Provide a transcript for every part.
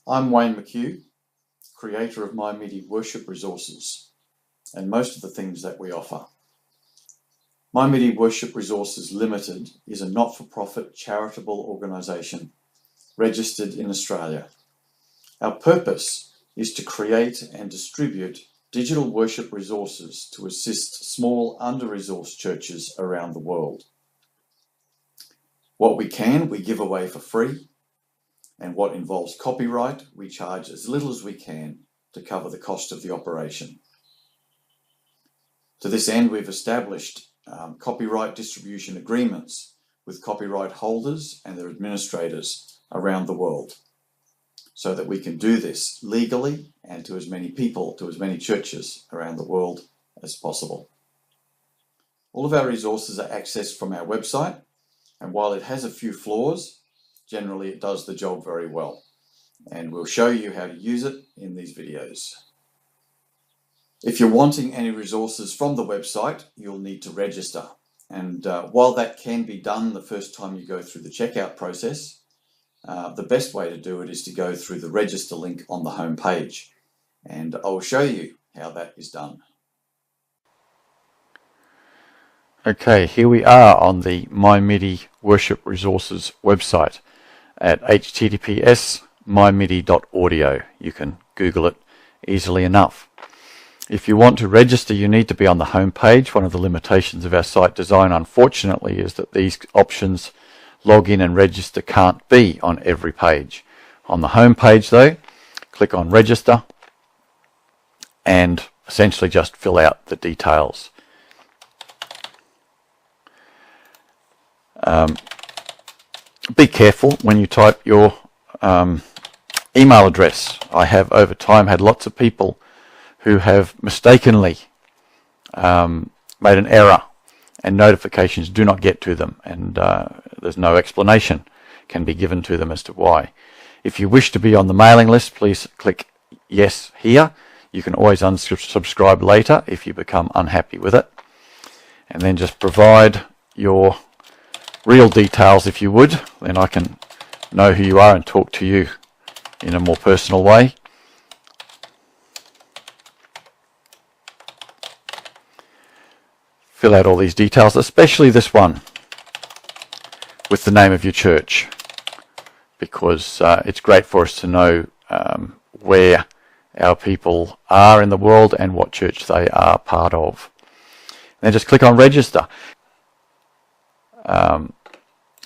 I'm Wayne McHugh, creator of MyMIDI Worship Resources, and most of the things that we offer. MyMIDI Worship Resources Limited is a not-for-profit charitable organisation registered in Australia. Our purpose is to create and distribute digital worship resources to assist small under-resourced churches around the world. What we can, we give away for free, and what involves copyright, we charge as little as we can to cover the cost of the operation. To this end, we've established copyright distribution agreements with copyright holders and their administrators around the world, so that we can do this legally and to as many people, to as many churches around the world as possible. All of our resources are accessed from our website, and while it has a few flaws, generally it does the job very well. And we'll show you how to use it in these videos. If you're wanting any resources from the website, you'll need to register. And while that can be done the first time you go through the checkout process, the best way to do it is to go through the register link on the home page. And I'll show you how that is done. Okay, here we are on the MyMIDI Worship Resources website at https://mymidi.audio. You can Google it easily enough. If you want to register, you need to be on the home page. One of the limitations of our site design, unfortunately, is that these options, log in and register, can't be on every page. On the home page, though, click on register and essentially just fill out the details. Be careful when you type your email address. I have over time had lots of people who have mistakenly made an error and notifications do not get to them, and there's no explanation can be given to them as to why. If you wish to be on the mailing list, please click yes here. You can always unsubscribe later if you become unhappy with it, and then just provide your real details if you would. Then I can know who you are and talk to you in a more personal way. Fill out all these details, especially this one with the name of your church, because it's great for us to know where our people are in the world and what church they are part of. And then just click on register.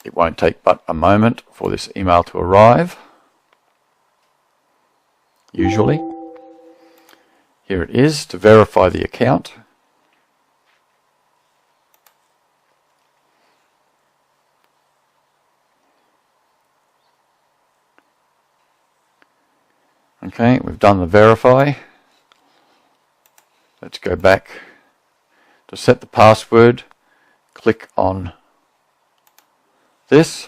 It won't take but a moment for this email to arrive. Usually. Here it is to verify the account. Okay, we've done the verify. Let's go back to set the password. Click on this.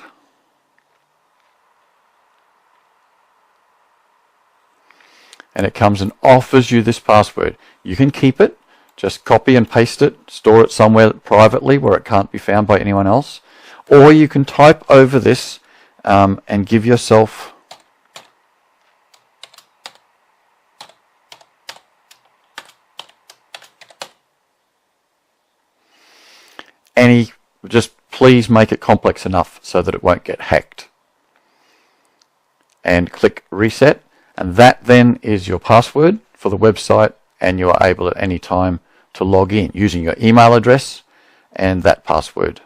And it comes and offers you this password. You can keep it, just copy and paste it, store it somewhere privately where it can't be found by anyone else. Or you can type over this and give yourself just please make it complex enough so that it won't get hacked. And click reset, and that then is your password for the website, and you are able at any time to log in using your email address and that password.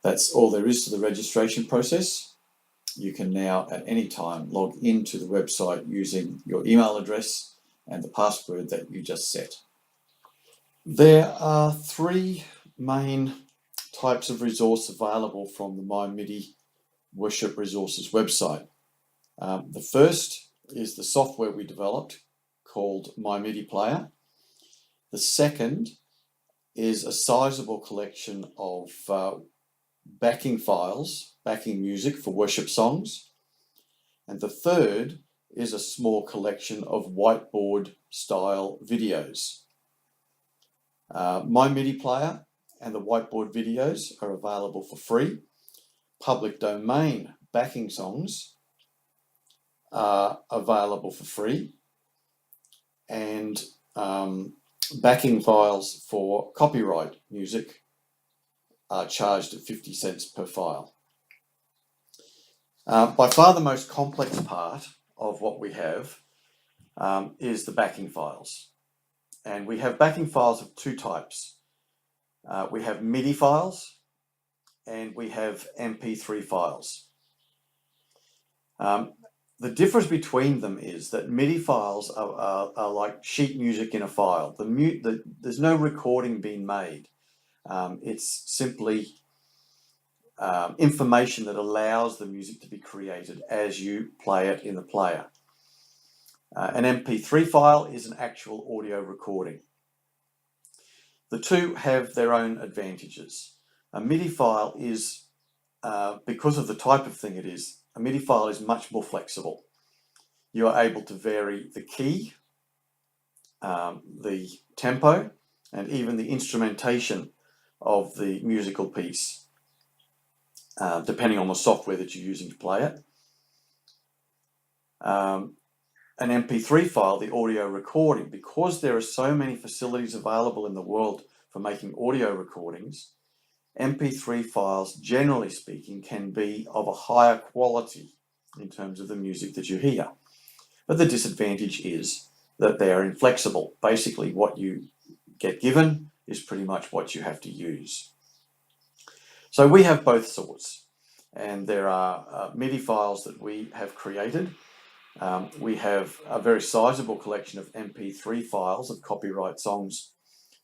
That's all there is to the registration process. You can now at any time log into the website using your email address and the password that you just set. There are three main types of resource available from the MyMIDI Worship Resources website. The first is the software we developed called MyMIDI Player. The second is a sizable collection of backing files, backing music for worship songs. And the third is a small collection of whiteboard style videos. MyMIDI player and the whiteboard videos are available for free. Public domain backing songs are available for free, and backing files for copyright music are charged at 50 cents per file. By far the most complex part of what we have is the backing files. And we have backing files of two types. We have MIDI files and we have MP3 files. The difference between them is that MIDI files are like sheet music in a file. There's no recording being made. It's simply information that allows the music to be created as you play it in the player. An MP3 file is an actual audio recording. The two have their own advantages. A MIDI file is, because of the type of thing it is, a MIDI file is much more flexible. You are able to vary the key, the tempo, and even the instrumentation of the musical piece, depending on the software that you're using to play it. An MP3 file, the audio recording, because there are so many facilities available in the world for making audio recordings, MP3 files, generally speaking, can be of a higher quality in terms of the music that you hear. But the disadvantage is that they are inflexible. Basically, what you get given is pretty much what you have to use. So we have both sorts, and there are MIDI files that we have created. We have a very sizable collection of MP3 files of copyright songs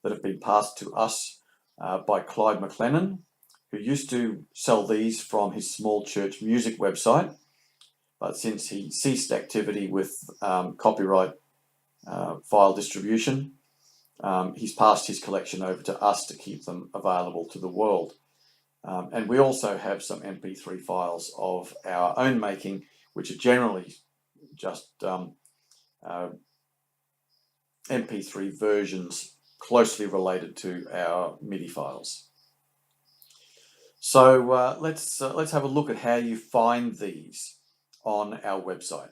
that have been passed to us by Clyde McLennan, who used to sell these from his small church music website, but since he ceased activity with copyright file distribution, he's passed his collection over to us to keep them available to the world. And we also have some MP3 files of our own making, which are generally just MP3 versions closely related to our MIDI files. So let's have a look at how you find these on our website.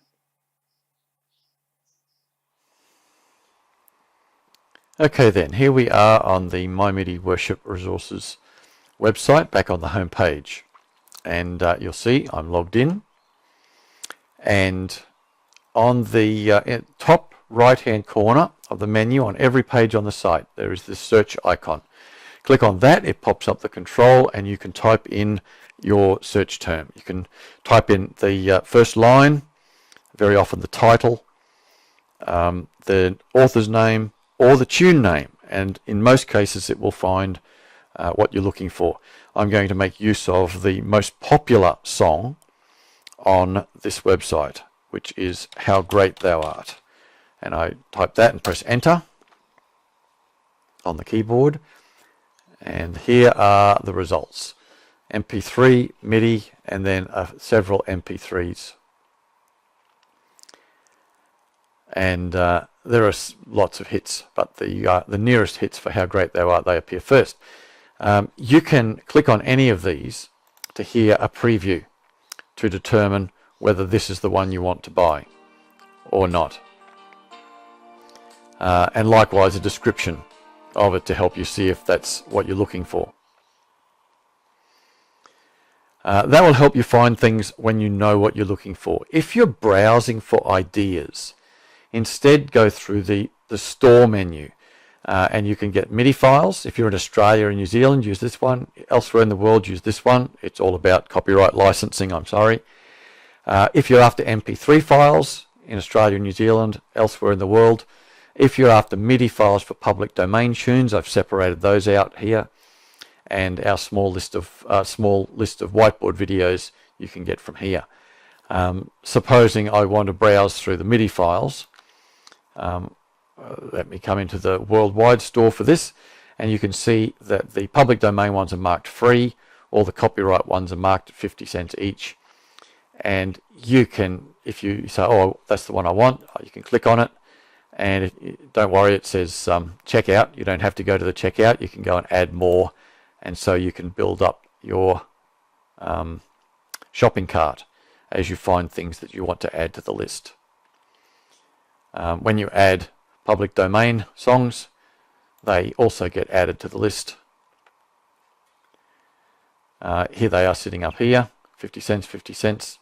Okay then, here we are on the MyMIDI Worship Resources website, back on the home page. And you'll see I'm logged in. And on the top right-hand corner of the menu on every page on the site, there is this search icon. Click on that, it pops up the control, and you can type in your search term. You can type in the first line, very often the title, the author's name, or the tune name, and in most cases it will find what you're looking for. I'm going to make use of the most popular song on this website, which is How Great Thou Art. And I type that and press enter on the keyboard. And here are the results. MP3, MIDI, and then several MP3s. And there are lots of hits, but the nearest hits for How Great Thou Art, they appear first. You can click on any of these to hear a preview to determine whether this is the one you want to buy or not. And likewise a description of it to help you see if that's what you're looking for. That will help you find things when you know what you're looking for. If you're browsing for ideas, instead go through the store menu, and you can get MIDI files. If you're in Australia and New Zealand, use this one. Elsewhere in the world, use this one. It's all about copyright licensing, I'm sorry. If you're after MP3 files in Australia and New Zealand, elsewhere in the world, if you're after MIDI files for public domain tunes, I've separated those out here, and our small list of whiteboard videos you can get from here. Supposing I want to browse through the MIDI files, let me come into the worldwide store for this, and you can see that the public domain ones are marked free, all the copyright ones are marked at 50 cents each. And you can, if you say, oh, that's the one I want, you can click on it, and don't worry, it says checkout. You don't have to go to the checkout. You can go and add more, and so you can build up your shopping cart as you find things that you want to add to the list. When you add public domain songs, they also get added to the list. Here they are sitting up here, 50 cents,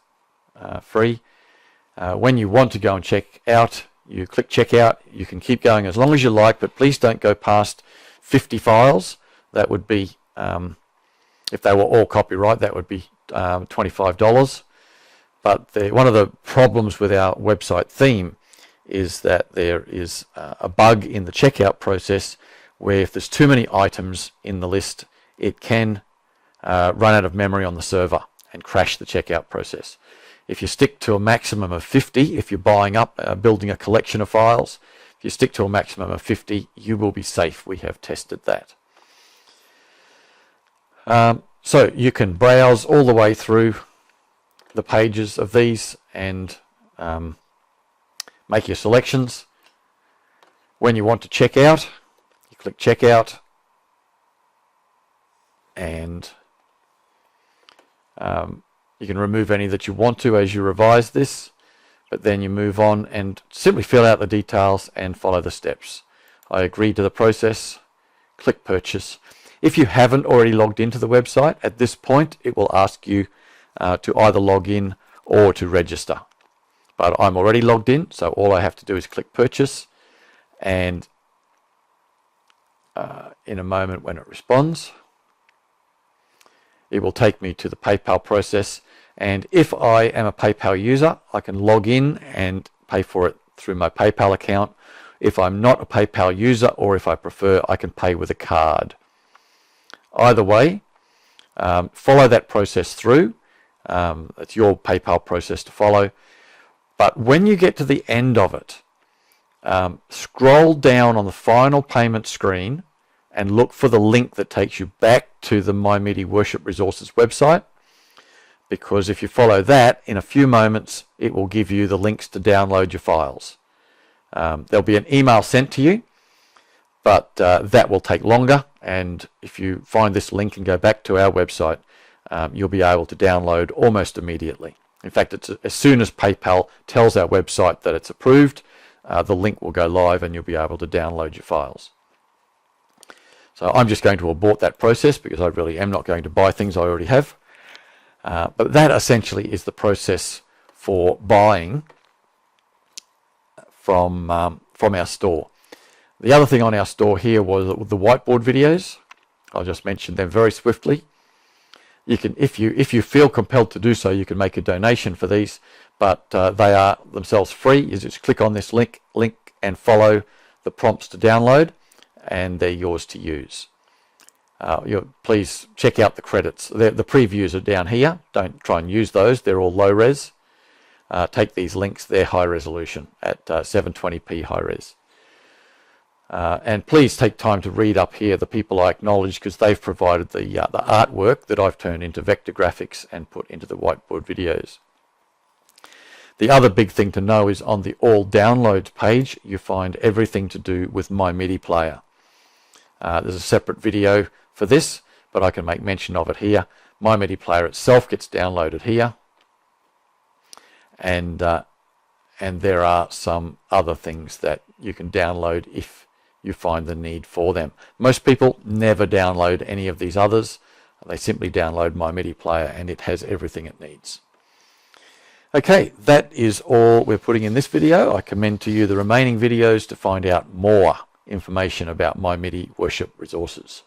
free. When you want to go and check out, you click checkout. You can keep going as long as you like, but please don't go past 50 files. That would be, if they were all copyright, that would be $25. But one of the problems with our website theme is that there is a bug in the checkout process where if there's too many items in the list, it can run out of memory on the server and crash the checkout process. If you stick to a maximum of 50, if you're building a collection of files, if you stick to a maximum of 50, you will be safe. We have tested that. So you can browse all the way through the pages of these and make your selections. When you want to check out, you click checkout, and you can remove any that you want to as you revise this, but then you move on and simply fill out the details and follow the steps. I agree to the process, click purchase. If you haven't already logged into the website, at this point it will ask you to either log in or to register. But I'm already logged in, so all I have to do is click purchase, and in a moment when it responds, it will take me to the PayPal process. And if I am a PayPal user, I can log in and pay for it through my PayPal account. If I'm not a PayPal user, or if I prefer, I can pay with a card. Either way, follow that process through. It's your PayPal process to follow. But when you get to the end of it, scroll down on the final payment screen and look for the link that takes you back to the MyMIDI Worship Resources website, because if you follow that, in a few moments it will give you the links to download your files. There'll be an email sent to you, but that will take longer, and if you find this link and go back to our website, you'll be able to download almost immediately. In fact, it's as soon as PayPal tells our website that it's approved, the link will go live and you'll be able to download your files. So I'm just going to abort that process because I really am not going to buy things I already have. But that essentially is the process for buying from our store. The other thing on our store here was the whiteboard videos. I'll just mention them very swiftly. You can, if you feel compelled to do so, you can make a donation for these, but they are themselves free. You just click on this link and follow the prompts to download, and they're yours to use. Please check out the credits. The previews are down here. Don't try and use those. They're all low res. Take these links. They're high resolution at 720p high res. And please take time to read up here the people I acknowledge, because they've provided the artwork that I've turned into vector graphics and put into the whiteboard videos. The other big thing to know is on the all downloads page you find everything to do with MyMIDI player. There's a separate video for this, but I can make mention of it here. MyMIDI player itself gets downloaded here, and there are some other things that you can download if you find the need for them. Most people never download any of these others. They simply download MyMIDI player and it has everything it needs. Okay, that is all we're putting in this video. I commend to you the remaining videos to find out more information about MyMIDI Worship Resources.